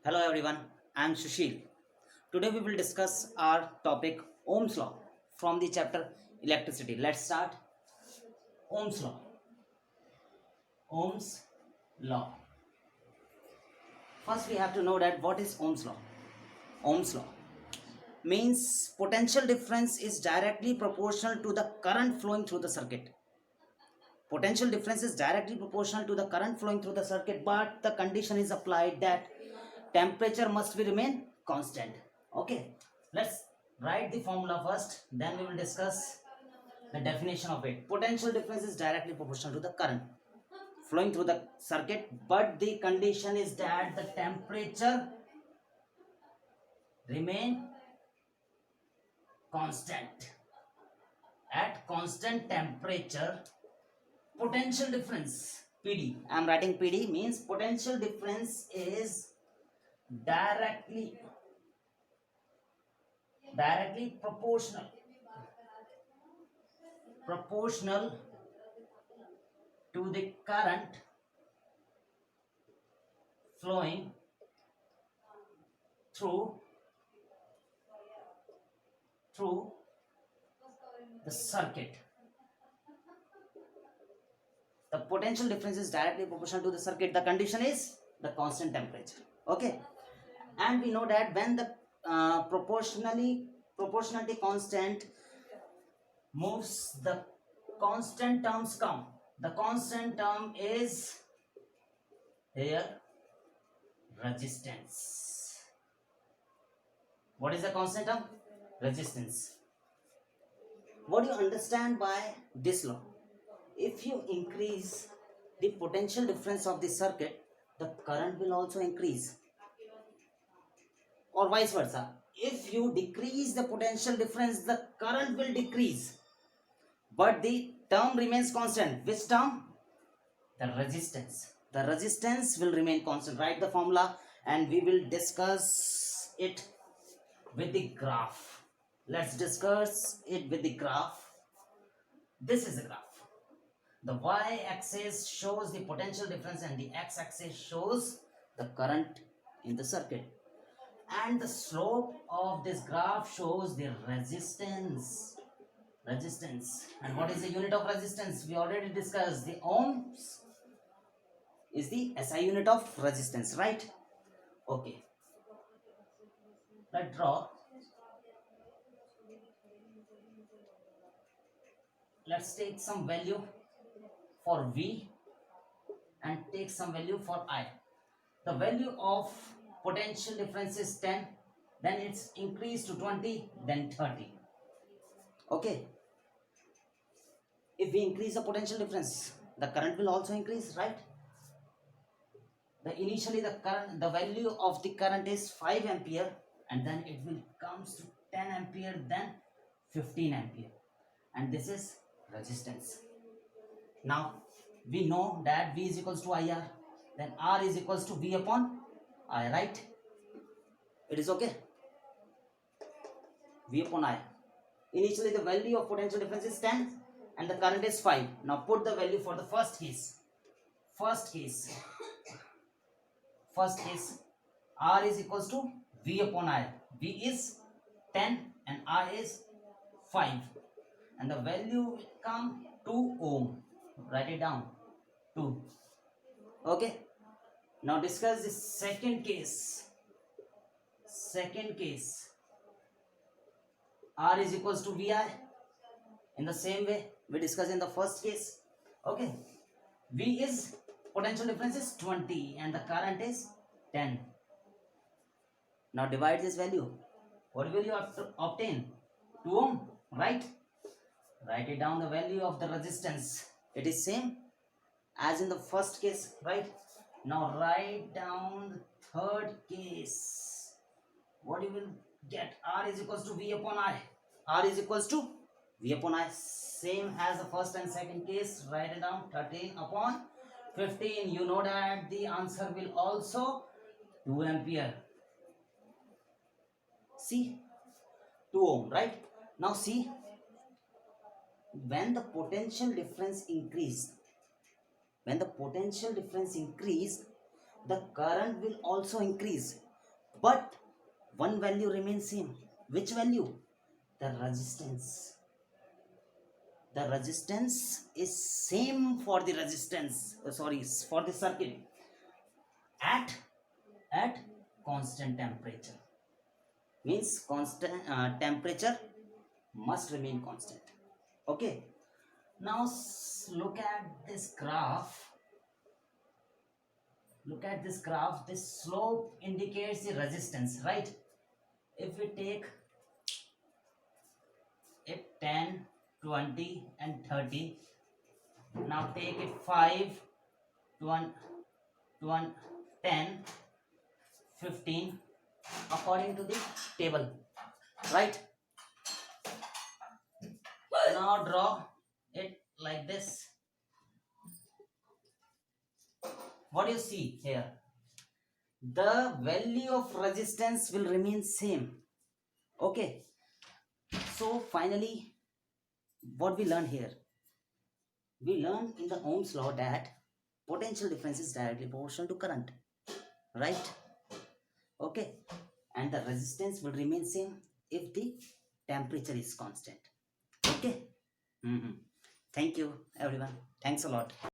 Hello everyone, I am Sushil. Today we will discuss our topic Ohm's law from the chapter electricity. Let's start. Ohm's law. Ohm's law. First we have to know that what is Ohm's law. Ohm's law means potential difference is directly proportional to the current flowing through the circuit. Potential difference is directly proportional to the current flowing through the circuit, but the condition is applied that temperature must be remain constant. Okay, let's write the formula first, then we will discuss the definition of it. Potential difference is directly proportional to the current flowing through the circuit, but the condition is that the temperature remain constant. At constant temperature, potential difference PD, I am writing PD means potential difference is directly proportional to the current flowing through the circuit. The potential difference is directly proportional to the circuit. The condition is the constant temperature. Okay, and we know that when the proportionality constant moves, the constant terms come. The constant term is here resistance. What is the constant term? Resistance. What do you understand by this law? If you increase the potential difference of the circuit, the current will also increase, or vice versa. If you decrease the potential difference, the current will decrease, but the term remains constant. Which term? The resistance. The resistance will remain constant. Write the formula and we will discuss it with the graph. Let's discuss it with the graph. This is the graph. The y-axis shows the potential difference and the x-axis shows the current in the circuit. And the slope of this graph shows the resistance. And what is the unit of resistance? We already discussed the ohms is the SI unit of resistance, right? Okay, let's draw. Let's take some value for V and take some value for I. The value of potential difference is 10, then it's increased to 20, then 30. Okay, if we increase the potential difference, the current will also increase, right? Initially the value of the current is 5 ampere, and then it will comes to 10 ampere, then 15 ampere, and this is resistance. Now we know that V is equals to IR, then R is equals to V upon I, right? It is okay. V upon I. Initially the value of potential difference is 10 and the current is 5. Now put the value for the first case. First case, R is equals to V upon I. V is 10 and I is 5. And the value will come 2 ohm. Write it down. 2. Okay. Now discuss the second case. R is equals to VI. In the same way we discussed in the first case. Okay. V is potential difference is 20 and the current is 10. Now divide this value. What will you obtain? 2 ohm, right? Write it down, the value of the resistance. It is same as in the first case, right? Now write down the third case. What you will get? R is equals to V upon I. R is equals to V upon I. Same as the first and second case. Write it down, 13 upon 15. You know that the answer will also 2 ampere. See, 2 ohm, right? Now see, when the potential difference increase, the current will also increase. but one value remains same. Which value? The resistance. The resistance is same for the resistance, for the circuit at constant temperature. Means constant temperature must remain constant. Okay. Now look at this graph. Look at this graph. This slope indicates the resistance, right? If we take it 10, 20 and 30, now take it 5, 10, 15 according to the table, right? Now draw it like this. What do you see here? The value of resistance will remain same. Okay. So finally, what we learned here? We learned in the Ohm's law that potential difference is directly proportional to current, right? Okay. And the resistance will remain same if the temperature is constant. Okay. Thank you everyone. Thanks a lot.